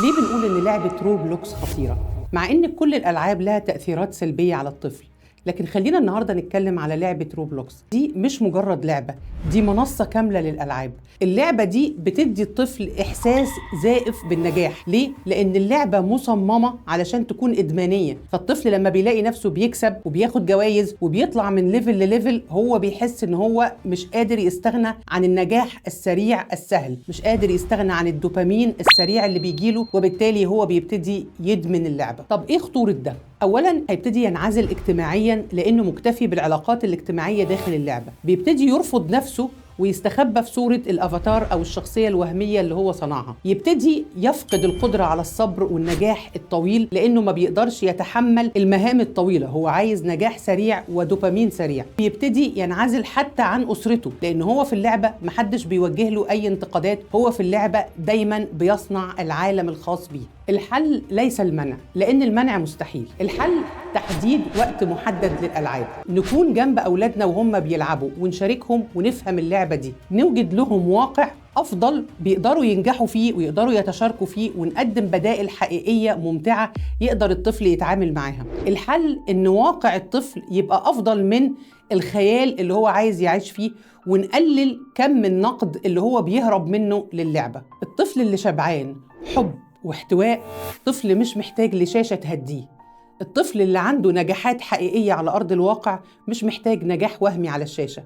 ليه بنقول إن لعبة روبلوكس خطيرة؟ مع إن كل الألعاب لها تأثيرات سلبية على الطفل، لكن خلينا النهاردة نتكلم على لعبة روبلوكس. دي مش مجرد لعبة، دي منصة كاملة للألعاب. اللعبة دي بتدي الطفل إحساس زائف بالنجاح. ليه؟ لأن اللعبة مصممة علشان تكون إدمانية، فالطفل لما بيلاقي نفسه بيكسب وبياخد جوائز وبيطلع من ليفل لليفل، هو بيحس إن هو مش قادر يستغنى عن النجاح السريع السهل، مش قادر يستغنى عن الدوبامين السريع اللي بيجيله، وبالتالي هو بيبتدي يدمن اللعبة. طب إيه خطورة ده؟ أولاً هيبتدي ينعزل اجتماعياً لأنه مكتفي بالعلاقات الاجتماعية داخل اللعبة، بيبتدي يرفض نفسه ويستخبى في صورة الأفاتار أو الشخصية الوهمية اللي هو صنعها. يبتدي يفقد القدرة على الصبر والنجاح الطويل لأنه ما بيقدرش يتحمل المهام الطويلة، هو عايز نجاح سريع ودوبامين سريع. بيبتدي ينعزل حتى عن أسرته لأن هو في اللعبة محدش بيوجه له أي انتقادات، هو في اللعبة دايما بيصنع العالم الخاص بيه. الحل ليس المنع، لأن المنع مستحيل. الحل تحديد وقت محدد للألعاب، نكون جنب أولادنا وهم بيلعبوا ونشاركهم ونفهم اللعبة دي، نوجد لهم واقع أفضل بيقدروا ينجحوا فيه ويقدروا يتشاركوا فيه، ونقدم بدائل حقيقية ممتعة يقدر الطفل يتعامل معاها. الحل إن واقع الطفل يبقى أفضل من الخيال اللي هو عايز يعيش فيه، ونقلل كم النقد اللي هو بيهرب منه للعبة. الطفل اللي شبعان حب واحتواء طفل مش محتاج لشاشة تهديه. الطفل اللي عنده نجاحات حقيقية على أرض الواقع مش محتاج نجاح وهمي على الشاشة.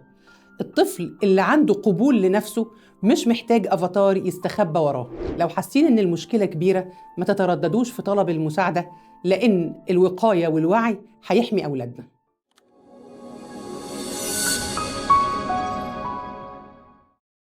الطفل اللي عنده قبول لنفسه مش محتاج أفاتار يستخبى وراه. لو حاسين إن المشكلة كبيرة ما تترددوش في طلب المساعدة، لأن الوقاية والوعي هيحمي أولادنا.